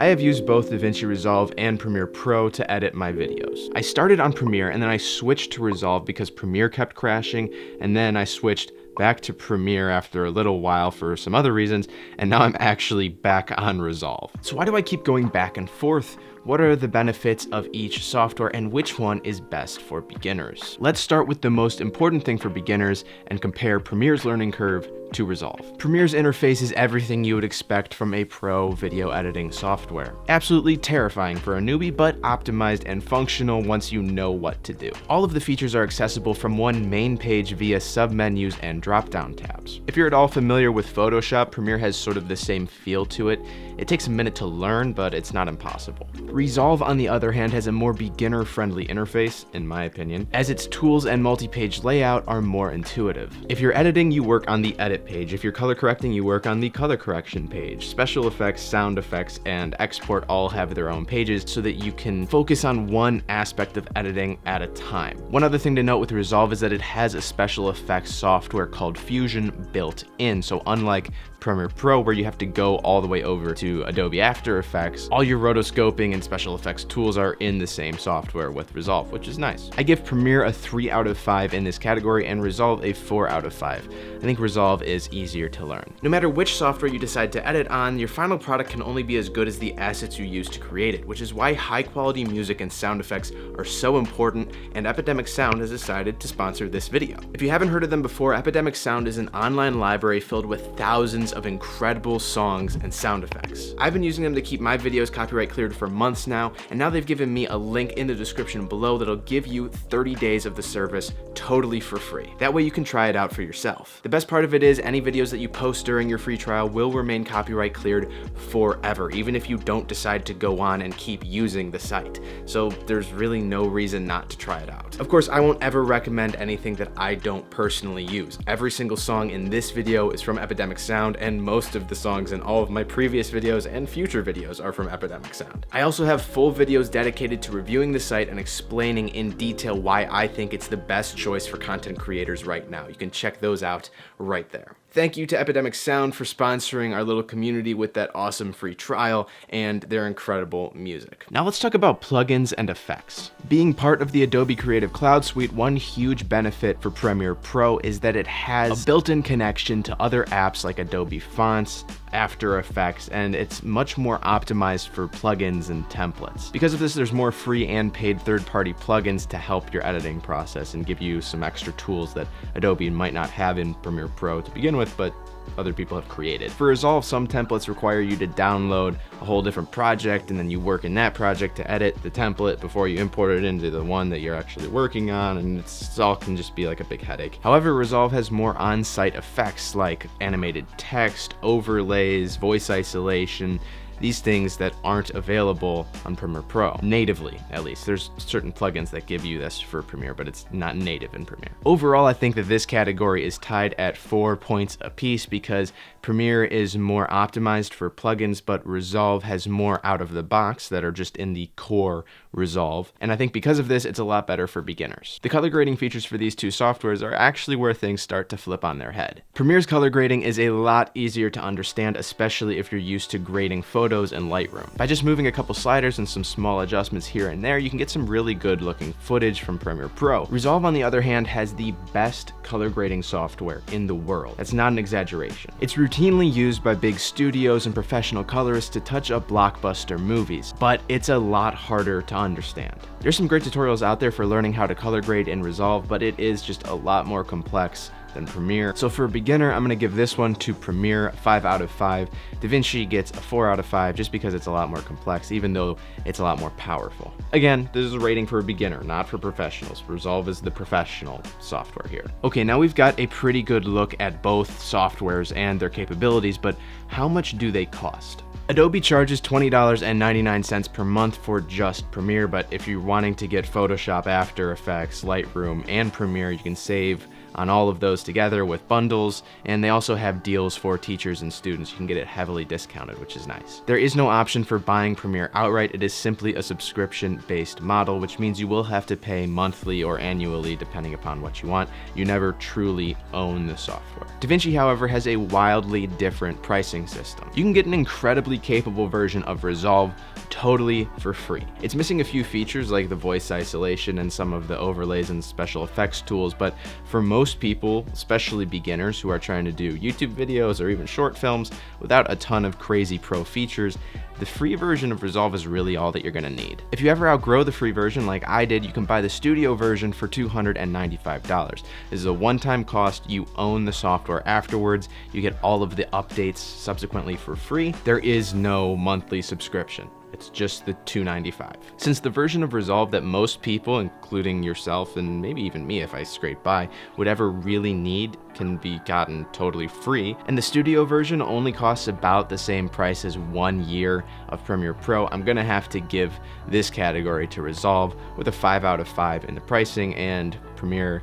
I have used both DaVinci Resolve and Premiere Pro to edit my videos. I started on Premiere and then I switched to Resolve because Premiere kept crashing, and then I switched back to Premiere after a little while for some other reasons, and now I'm actually back on Resolve. So why do I keep going back and forth? What are the benefits of each software and which one is best for beginners? Let's start with the most important thing for beginners and compare Premiere's learning curve to Resolve. Premiere's interface is everything you would expect from a pro video editing software. Absolutely terrifying for a newbie, but optimized and functional once you know what to do. All of the features are accessible from one main page via submenus and drop-down tabs. If you're at all familiar with Photoshop, Premiere has sort of the same feel to it. It takes a minute to learn, but it's not impossible. Resolve, on the other hand, has a more beginner-friendly interface, in my opinion, as its tools and multi-page layout are more intuitive. If you're editing, you work on the edit page. If you're color correcting, you work on the color correction page. Special effects, sound effects, and export all have their own pages so that you can focus on one aspect of editing at a time. One other thing to note with Resolve is that it has a special effects software called Fusion built in. So unlike Premiere Pro, where you have to go all the way over to Adobe After Effects, all your rotoscoping and special effects tools are in the same software with Resolve, which is nice. I give Premiere a 3 out of 5 in this category and Resolve a 4 out of 5. I think Resolve is easier to learn. No matter which software you decide to edit on, your final product can only be as good as the assets you use to create it, which is why high quality music and sound effects are so important, and Epidemic Sound has decided to sponsor this video. If you haven't heard of them before, Epidemic Sound is an online library filled with thousands of incredible songs and sound effects. I've been using them to keep my videos copyright cleared for months now, and now they've given me a link in the description below that'll give you 30 days of the service totally for free. That way you can try it out for yourself. The best part of it is any videos that you post during your free trial will remain copyright cleared forever, even if you don't decide to go on and keep using the site. So there's really no reason not to try it out. Of course, I won't ever recommend anything that I don't personally use. Every single song in this video is from Epidemic Sound, and most of the songs in all of my previous videos and future videos are from Epidemic Sound. I also have full videos dedicated to reviewing the site and explaining in detail why I think it's the best choice for content creators right now. You can check those out right there. Thank you to Epidemic Sound for sponsoring our little community with that awesome free trial and their incredible music. Now let's talk about plugins and effects. Being part of the Adobe Creative Cloud Suite, one huge benefit for Premiere Pro is that it has a built-in connection to other apps like Adobe Fonts, After Effects, and it's much more optimized for plugins and templates. Because of this, there's more free and paid third-party plugins to help your editing process and give you some extra tools that Adobe might not have in Premiere Pro to begin with, but other people have created. For Resolve, some templates require you to download a whole different project, and then you work in that project to edit the template before you import it into the one that you're actually working on, and it all can just be like a big headache. However, Resolve has more on-site effects like animated text, overlays, voice isolation, these things that aren't available on Premiere Pro, natively at least. There's certain plugins that give you this for Premiere, but it's not native in Premiere. Overall, I think that this category is tied at 4 points apiece because Premiere is more optimized for plugins, but Resolve has more out of the box that are just in the core Resolve. And I think because of this, it's a lot better for beginners. The color grading features for these two softwares are actually where things start to flip on their head. Premiere's color grading is a lot easier to understand, especially if you're used to grading photos in Lightroom. By just moving a couple sliders and some small adjustments here and there, you can get some really good looking footage from Premiere Pro. Resolve, on the other hand, has the best color grading software in the world. That's not an exaggeration. It's routinely used by big studios and professional colorists to touch up blockbuster movies, but it's a lot harder to understand. There's some great tutorials out there for learning how to color grade in Resolve, but it is just a lot more complex than Premiere. So for a beginner, I'm gonna give this one to Premiere 5 out of 5. DaVinci gets a 4 out of 5 just because it's a lot more complex, even though it's a lot more powerful. Again, this is a rating for a beginner, not for professionals. Resolve is the professional software here. Okay, now we've got a pretty good look at both softwares and their capabilities, but how much do they cost? Adobe charges $20.99 per month for just Premiere, but if you're wanting to get Photoshop, After Effects, Lightroom, and Premiere, you can save on all of those together with bundles, and they also have deals for teachers and students. You can get it heavily discounted, which is nice. There is no option for buying Premiere outright. It is simply a subscription-based model, which means you will have to pay monthly or annually depending upon what you want. You never truly own the software. DaVinci, however, has a wildly different pricing system. You can get an incredibly capable version of Resolve totally for free. It's missing a few features like the voice isolation and some of the overlays and special effects tools, but for most people, especially beginners who are trying to do YouTube videos or even short films without a ton of crazy pro features, the free version of Resolve is really all that you're gonna need. If you ever outgrow the free version like I did, you can buy the studio version for $295. This is a one-time cost. You own the software afterwards. You get all of the updates subsequently for free. There is no monthly subscription. It's just the $295. Since the version of Resolve that most people, including yourself and maybe even me if I scrape by, would ever really need can be gotten totally free, and the studio version only costs about the same price as 1 year of Premiere Pro, I'm gonna have to give this category to Resolve with a 5 out of 5 in the pricing, and Premiere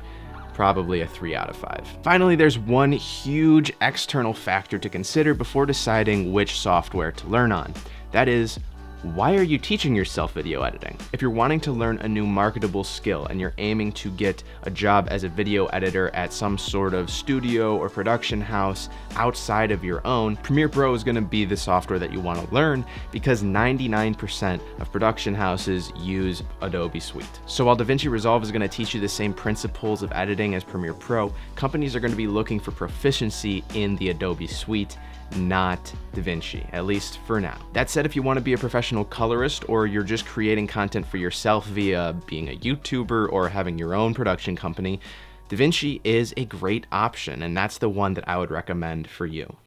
probably a 3 out of 5. Finally, there's one huge external factor to consider before deciding which software to learn on. That is, why are you teaching yourself video editing? If you're wanting to learn a new marketable skill and you're aiming to get a job as a video editor at some sort of studio or production house outside of your own, Premiere Pro is gonna be the software that you wanna learn because 99% of production houses use Adobe Suite. So while DaVinci Resolve is gonna teach you the same principles of editing as Premiere Pro, companies are gonna be looking for proficiency in the Adobe Suite, not DaVinci, at least for now. That said, if you want to be a professional colorist or you're just creating content for yourself via being a YouTuber or having your own production company, DaVinci is a great option, and that's the one that I would recommend for you.